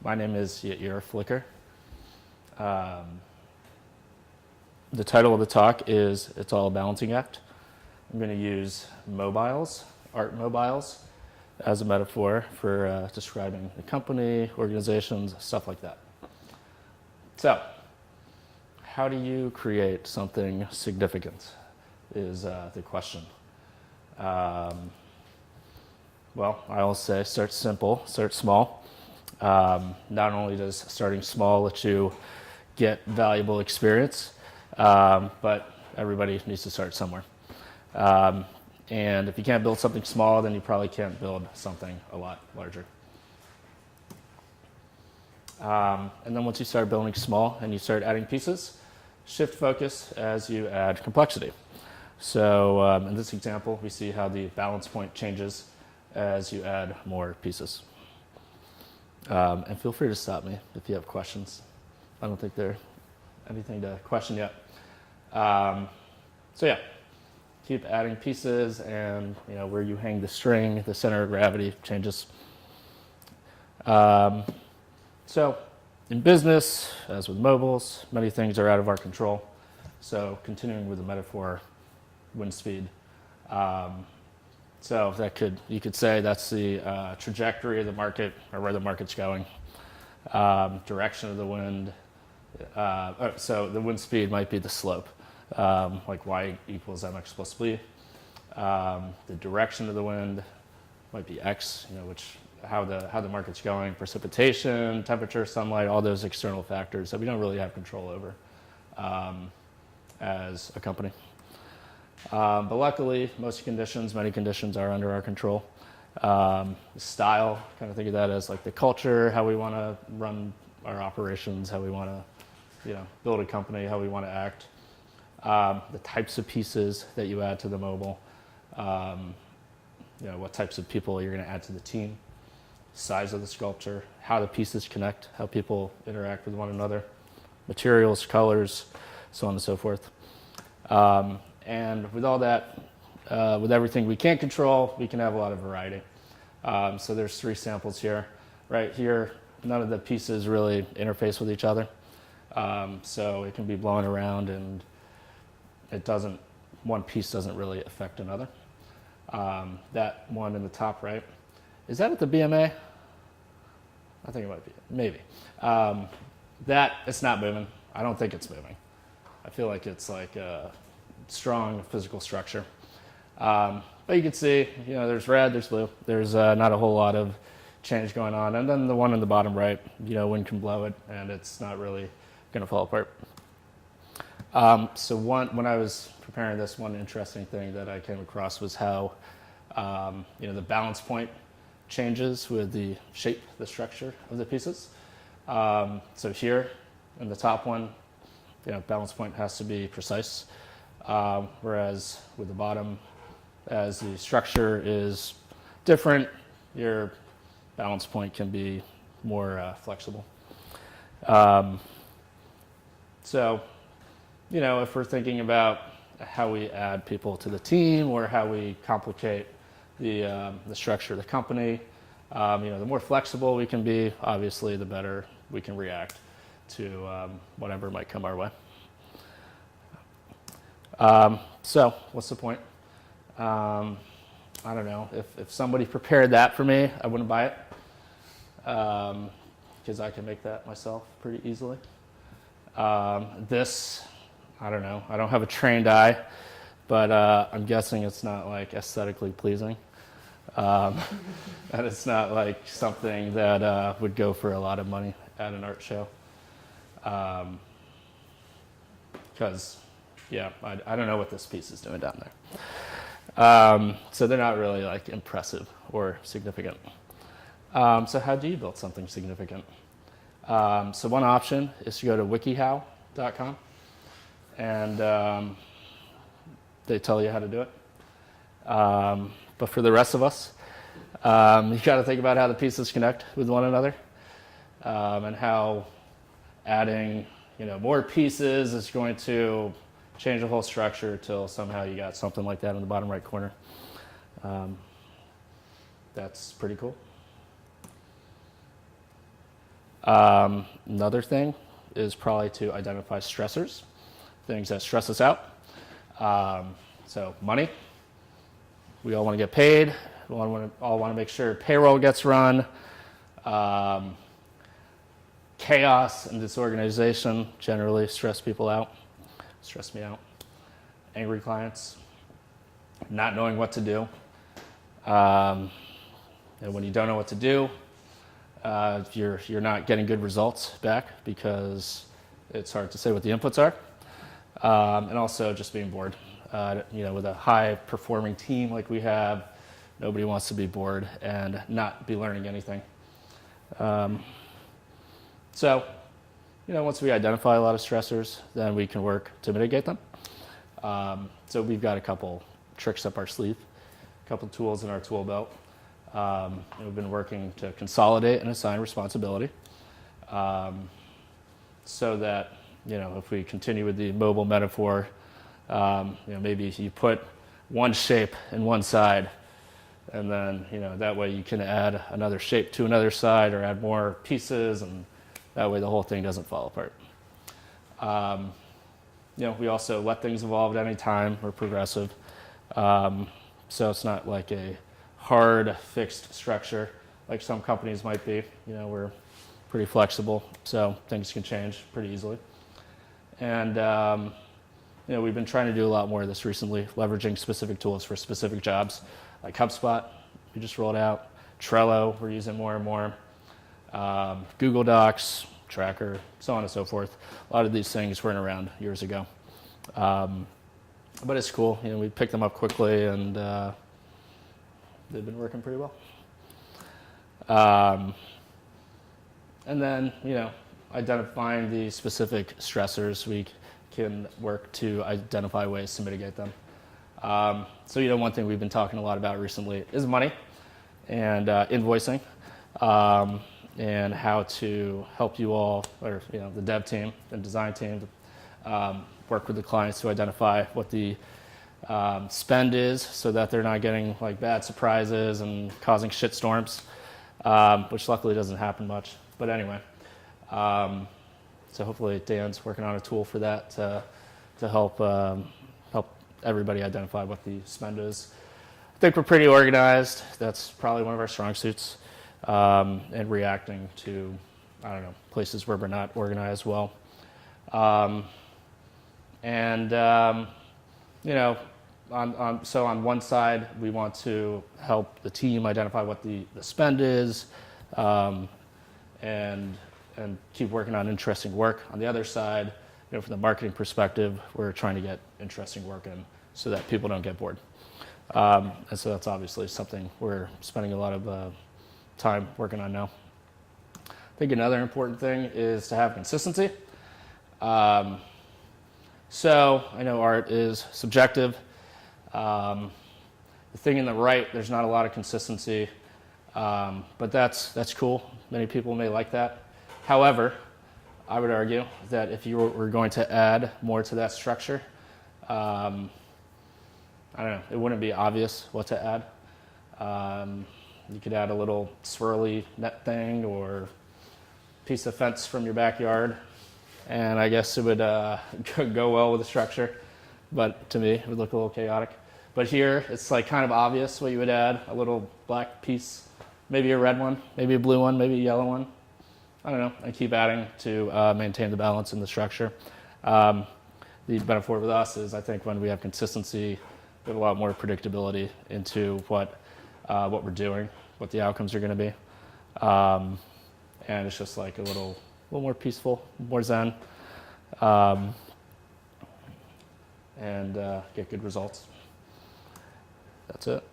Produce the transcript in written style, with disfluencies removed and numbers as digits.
My name is Yair Flicker. The title of the talk is It's All a Balancing Act. I'm going to use mobiles, art mobiles, as a metaphor for describing the company, organizations, stuff like that. So, how do you create something significant is the question. Well, I will say start simple, start small. Not only does starting small let you get valuable experience, but everybody needs to start somewhere. And if you can't build something small, then you probably can't build something a lot larger. And then once you start building small and you start adding pieces, shift focus as you add complexity. So in this example, we see how the balance point changes as you add more pieces. And feel free to stop me if you have questions. I don't think there's anything to question yet. So yeah, keep adding pieces, and where you hang the string, the center of gravity changes. So in business, as with mobiles, many things are out of our control. So continuing with the metaphor, wind speed. So you could say that's the trajectory of the market, or where the market's going. Direction of the wind. So the wind speed might be the slope, like y equals mx plus b. The direction of the wind might be x, how the market's going, precipitation, temperature, sunlight, all those external factors that we don't really have control over as a company. But luckily, many conditions are under our control. Style, kind of think of that as like the culture, how we want to run our operations, how we want to build a company, how we want to act. The types of pieces that you add to the mobile, what types of people you're going to add to the team, size of the sculpture, how the pieces connect, how people interact with one another, materials, colors, so on and so forth. And with all that, with everything we can't control, we can have a lot of variety. So there's 3 samples here. Right here, none of the pieces really interface with each other. So it can be blowing around, and one piece doesn't really affect another. That one in the top right, is that at the BMA? I think it might be, maybe. It's not moving. I don't think it's moving. I feel like it's like a strong physical structure. But you can see, there's red, there's blue. There's not a whole lot of change going on. And then the one in the bottom right, wind can blow it, and it's not really going to fall apart. So when I was preparing this, one interesting thing that I came across was how the balance point changes with the shape, the structure of the pieces. So here in the top one, balance point has to be precise. Whereas with the bottom, as the structure is different, your balance point can be more flexible. So, if we're thinking about how we add people to the team or how we complicate the structure of the company, the more flexible we can be, obviously, the better we can react to whatever might come our way. So what's the point? I don't know. If somebody prepared that for me, I wouldn't buy it, because I can make that myself pretty easily. This, I don't know. I don't have a trained eye, but I'm guessing it's not like aesthetically pleasing. And it's not like something that would go for a lot of money at an art show. Because I don't know what this piece is doing down there. So they're not really like impressive or significant. So how do you build something significant? So one option is to go to wikihow.com, and they tell you how to do it. But for the rest of us, you got to think about how the pieces connect with one another, and how adding more pieces is going to change the whole structure till somehow you got something like that in the bottom right corner. That's pretty cool. Another thing is probably to identify stressors, things that stress us out. So money, we all want to get paid. We all want to make sure payroll gets run. Chaos and disorganization generally stress people out, stress me out. Angry clients, not knowing what to do. And when you don't know what to do, you're not getting good results back because it's hard to say what the inputs are. And also just being bored. With a high performing team like we have, nobody wants to be bored and not be learning anything. So once we identify a lot of stressors, then we can work to mitigate them. So we've got a couple tricks up our sleeve, a couple tools in our tool belt. And we've been working to consolidate and assign responsibility, so that if we continue with the mobile metaphor, maybe you put one shape in one side, and then that way you can add another shape to another side or add more pieces, and that way the whole thing doesn't fall apart. We also let things evolve at any time. We're progressive, so it's not like a hard fixed structure like some companies might be. We're pretty flexible, so things can change pretty easily. And we've been trying to do a lot more of this recently, leveraging specific tools for specific jobs, like HubSpot, we just rolled out. Trello, we're using more and more. Google Docs, Tracker, so on and so forth. A lot of these things weren't around years ago. But it's cool. We picked them up quickly, and they've been working pretty well. And then, identifying the specific stressors, we can work to identify ways to mitigate them. So, one thing we've been talking a lot about recently is money and invoicing, and how to help you all, or the dev team and design team, work with the clients to identify what the spend is, so that they're not getting like bad surprises and causing shitstorms, which luckily doesn't happen much. But anyway, so hopefully Dan's working on a tool for that to help everybody identify what the spend is. I think we're pretty organized. That's probably one of our strong suits, and reacting to, places where we're not organized well. So on one side, we want to help the team identify what the spend is, and keep working on interesting work. On the other side, from the marketing perspective, we're trying to get interesting work in so that people don't get bored. And so that's obviously something we're spending a lot of time working on now. I think another important thing is to have consistency. So I know art is subjective. The thing in the right, there's not a lot of consistency, but that's cool. Many people may like that. However, I would argue that if you were going to add more to that structure, it wouldn't be obvious what to add. You could add a little swirly net thing or piece of fence from your backyard, and I guess it would go well with the structure, but to me it would look a little chaotic. But here it's like kind of obvious what you would add: a little black piece, maybe a red one, maybe a blue one, maybe a yellow one. I don't know, and keep adding to maintain the balance in the structure. The benefit with us is, I think, when we have consistency, we have a lot more predictability into what we're doing, what the outcomes are going to be, and it's just like a little more peaceful, more zen, and get good results. That's it.